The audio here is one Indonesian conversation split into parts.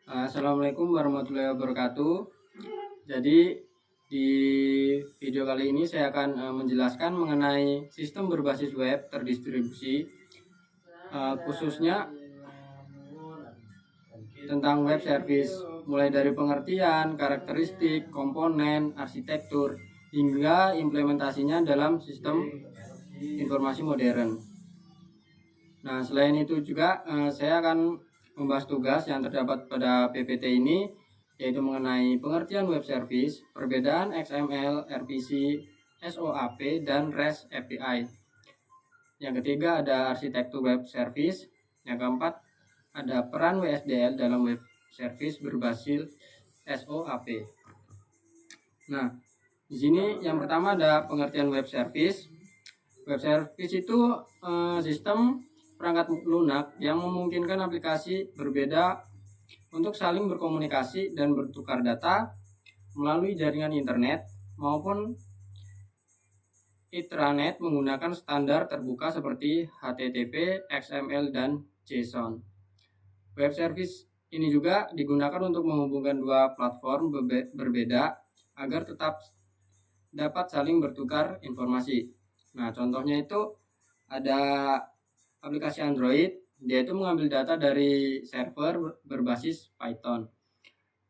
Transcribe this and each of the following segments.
Assalamualaikum warahmatullahi wabarakatuh. Jadi di video kali ini saya akan menjelaskan mengenai sistem berbasis web terdistribusi, khususnya tentang web service, mulai dari pengertian, karakteristik, komponen, arsitektur, hingga implementasinya dalam sistem informasi modern. Nah, selain itu juga saya akan membahas tugas yang terdapat pada PPT ini, yaitu mengenai pengertian web service, perbedaan XML, RPC, SOAP, dan REST API. Yang ketiga ada arsitektur web service. Yang keempat ada peran WSDL dalam web service berbasis SOAP. Nah, di sini yang pertama ada pengertian web service. Web service itu sistem perangkat lunak yang memungkinkan aplikasi berbeda untuk saling berkomunikasi dan bertukar data melalui jaringan internet maupun intranet menggunakan standar terbuka seperti HTTP, XML, dan JSON. Web service ini juga digunakan untuk menghubungkan dua platform berbeda agar tetap dapat saling bertukar informasi. Nah, contohnya itu ada aplikasi Android, dia itu mengambil data dari server berbasis Python.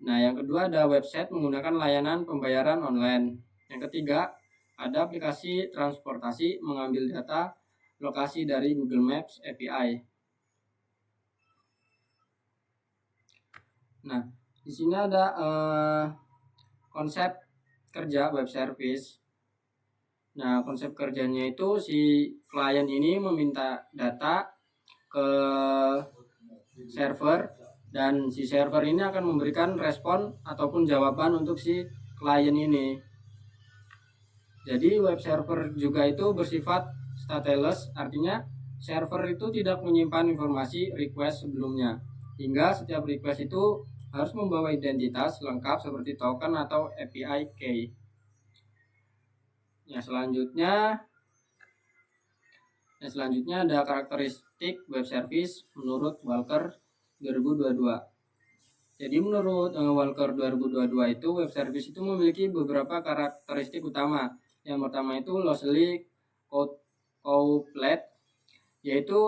Nah, yang kedua ada website menggunakan layanan pembayaran online. Yang ketiga ada aplikasi transportasi mengambil data lokasi dari Google Maps API. Nah, di sini ada konsep kerja web service. Nah, konsep kerjanya itu si klien ini meminta data ke server dan si server ini akan memberikan respon ataupun jawaban untuk si klien ini. Jadi web server juga itu bersifat stateless, artinya server itu tidak menyimpan informasi request sebelumnya, hingga setiap request itu harus membawa identitas lengkap seperti token atau API key. Yang selanjutnya ada karakteristik web service menurut Walker 2022. Jadi menurut Walker 2022 itu web service itu memiliki beberapa karakteristik utama. Yang pertama itu loosely coupled, yaitu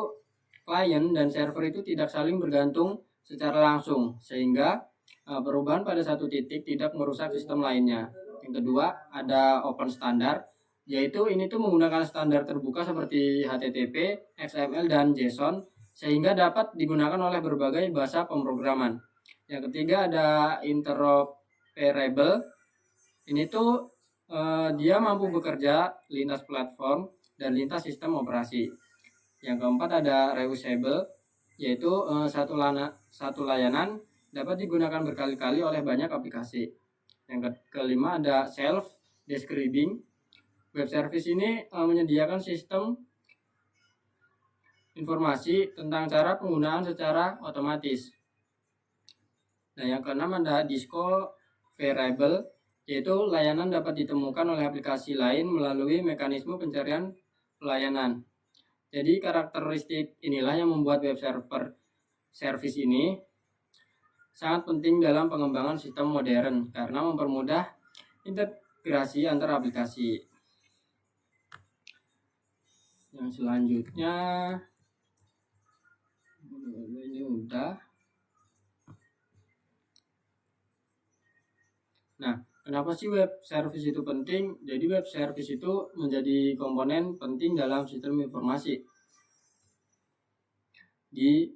klien dan server itu tidak saling bergantung secara langsung sehingga perubahan pada satu titik tidak merusak sistem lainnya. Yang kedua ada open standard, yaitu ini tuh menggunakan standar terbuka seperti HTTP, XML, dan JSON sehingga dapat digunakan oleh berbagai bahasa pemrograman. Yang ketiga ada interoperable, ini tuh dia mampu bekerja lintas platform dan lintas sistem operasi. Yang keempat ada reusable, yaitu satu layanan dapat digunakan berkali-kali oleh banyak aplikasi. Yang kelima ada self describing. Web service ini menyediakan sistem informasi tentang cara penggunaan secara otomatis. Nah, yang keenam ada discoverable, yaitu layanan dapat ditemukan oleh aplikasi lain melalui mekanisme pencarian pelayanan. Jadi karakteristik inilah yang membuat web server service ini sangat penting dalam pengembangan sistem modern karena mempermudah integrasi antar aplikasi. Yang selanjutnya ini udah. Nah, kenapa sih web service itu penting? Jadi web service itu menjadi komponen penting dalam sistem informasi di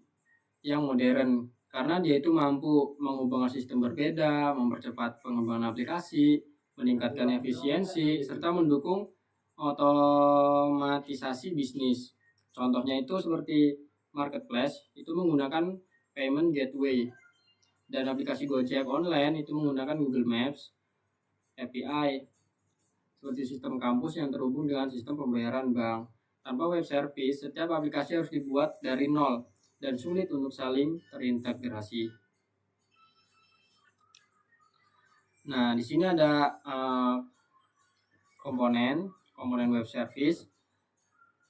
yang modern karena dia itu mampu menghubungkan sistem berbeda, mempercepat pengembangan aplikasi, meningkatkan efisiensi, serta mendukung otomatisasi bisnis. Contohnya itu seperti marketplace itu menggunakan payment gateway, dan aplikasi Gojek online itu menggunakan Google Maps API, seperti sistem kampus yang terhubung dengan sistem pembayaran bank. Tanpa web service, setiap aplikasi harus dibuat dari nol dan sulit untuk saling terintegrasi. Nah, di sini ada komponen web service.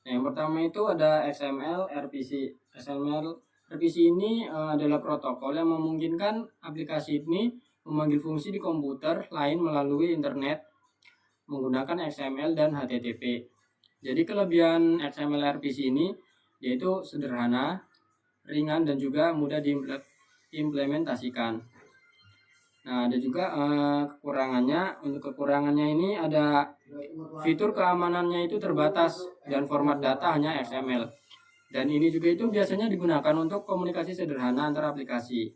Nah, yang pertama itu ada XML, RPC. XML RPC ini adalah protokol yang memungkinkan aplikasi ini memanggil fungsi di komputer lain melalui internet menggunakan XML dan HTTP. Jadi kelebihan XML RPC ini yaitu sederhana, ringan, dan juga mudah diimplementasikan. Nah, ada juga kekurangannya. Untuk kekurangannya ini ada fitur keamanannya itu terbatas dan format data hanya XML. Dan ini juga itu biasanya digunakan untuk komunikasi sederhana antar aplikasi.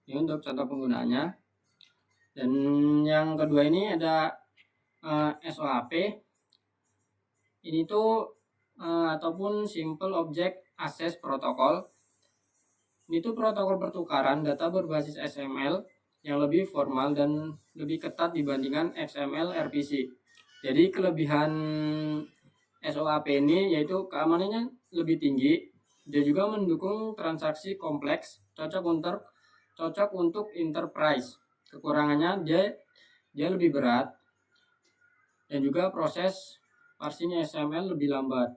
Ini untuk contoh penggunaannya. Dan yang kedua ini ada SOAP. Ini tuh ataupun Simple Object Access Protocol. Ini tuh protokol pertukaran data berbasis XML yang lebih formal dan lebih ketat dibandingkan XML RPC. Jadi kelebihan SOAP ini yaitu keamanannya lebih tinggi. Dia juga mendukung transaksi kompleks, cocok untuk enterprise. Kekurangannya dia lebih berat dan juga proses parsing XML lebih lambat.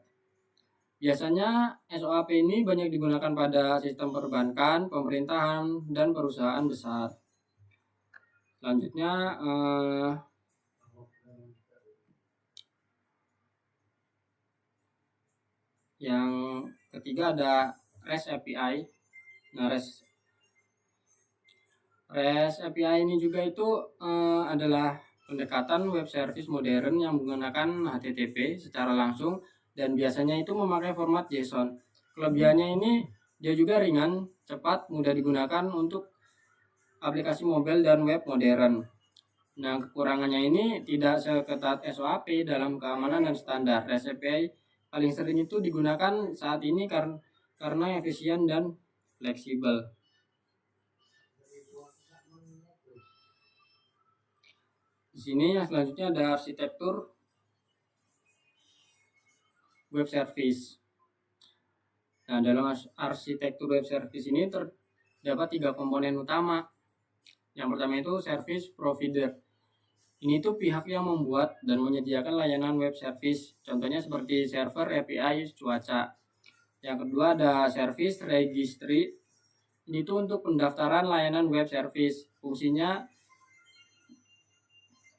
Biasanya SOAP ini banyak digunakan pada sistem perbankan, pemerintahan, dan perusahaan besar. Selanjutnya yang ketiga ada REST API. Nah, REST API ini juga itu adalah pendekatan web service modern yang menggunakan HTTP secara langsung dan biasanya itu memakai format JSON. Kelebihannya ini dia juga ringan, cepat, mudah digunakan untuk aplikasi mobile dan web modern. Nah, kekurangannya ini tidak seketat SOAP dalam keamanan dan standar. REST API paling sering itu digunakan saat ini karena efisien dan fleksibel. Di sini yang selanjutnya ada arsitektur web service. Nah, dalam arsitektur web service ini terdapat 3 komponen utama. Yang pertama itu service provider. Ini tuh pihak yang membuat dan menyediakan layanan web service. Contohnya seperti server, API, cuaca. Yang kedua ada service registry. Ini tuh untuk pendaftaran layanan web service. Fungsinya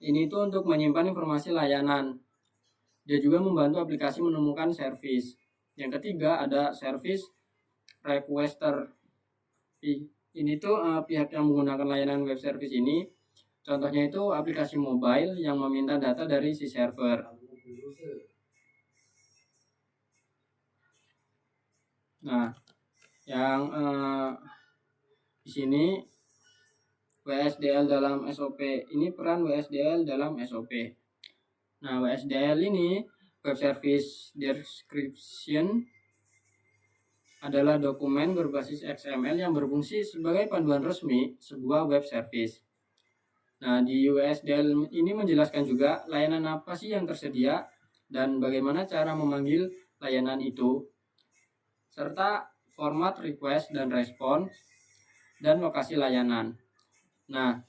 ini tuh untuk menyimpan informasi layanan. Dia juga membantu aplikasi menemukan service. Yang ketiga ada service requester. Ini tuh pihak yang menggunakan layanan web service ini. Contohnya itu aplikasi mobile yang meminta data dari si server. Nah, yang di sini WSDL dalam SOP. Ini peran WSDL dalam SOP. Nah, WSDL ini Web Service Description adalah dokumen berbasis XML yang berfungsi sebagai panduan resmi sebuah web service. Nah, di WSDL ini menjelaskan juga layanan apa sih yang tersedia dan bagaimana cara memanggil layanan itu, serta format request dan respon, dan lokasi layanan. Nah,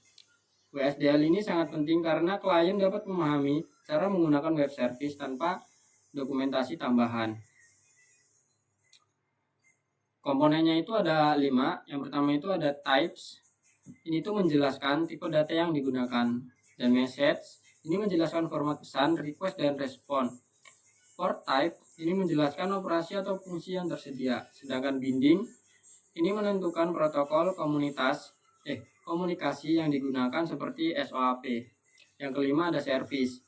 WSDL ini sangat penting karena klien dapat memahami cara menggunakan web service tanpa dokumentasi tambahan. Komponennya itu ada 5. Yang pertama itu ada types. Ini tuh menjelaskan tipe data yang digunakan. Dan message, ini menjelaskan format pesan, request, dan respon. Port type, ini menjelaskan operasi atau fungsi yang tersedia. Sedangkan binding, ini menentukan protokol komunikasi yang digunakan seperti SOAP. Yang kelima ada service.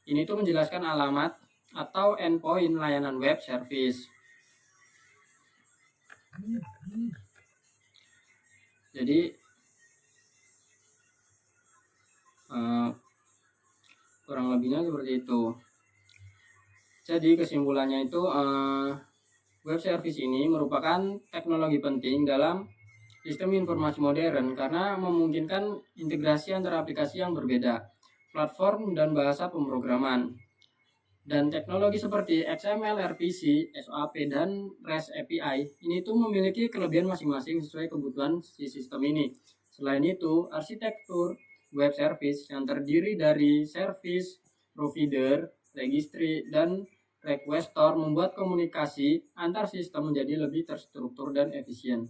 Ini tuh menjelaskan alamat atau endpoint layanan web service. Jadi kurang lebihnya seperti itu. Jadi kesimpulannya itu web service ini merupakan teknologi penting dalam sistem informasi modern karena memungkinkan integrasi antara aplikasi yang berbeda, platform dan bahasa pemrograman. Dan teknologi seperti XML, RPC, SOAP, dan REST API ini tuh memiliki kelebihan masing-masing sesuai kebutuhan si sistem ini. Selain itu, arsitektur web service yang terdiri dari service, provider, registry, dan requestor membuat komunikasi antar sistem menjadi lebih terstruktur dan efisien.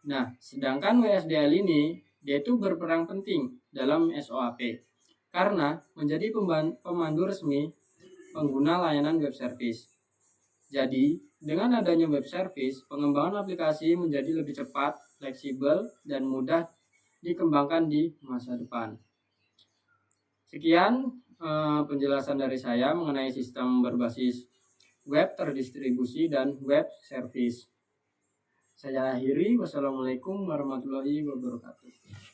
Nah, sedangkan WSDL ini dia itu berperan penting dalam SOAP karena menjadi pemandu resmi pengguna layanan web service. Jadi, dengan adanya web service, pengembangan aplikasi menjadi lebih cepat, fleksibel, dan mudah dikembangkan di masa depan. Sekian penjelasan dari saya mengenai sistem berbasis web terdistribusi dan web service. Saya akhiri. Wassalamualaikum warahmatullahi wabarakatuh.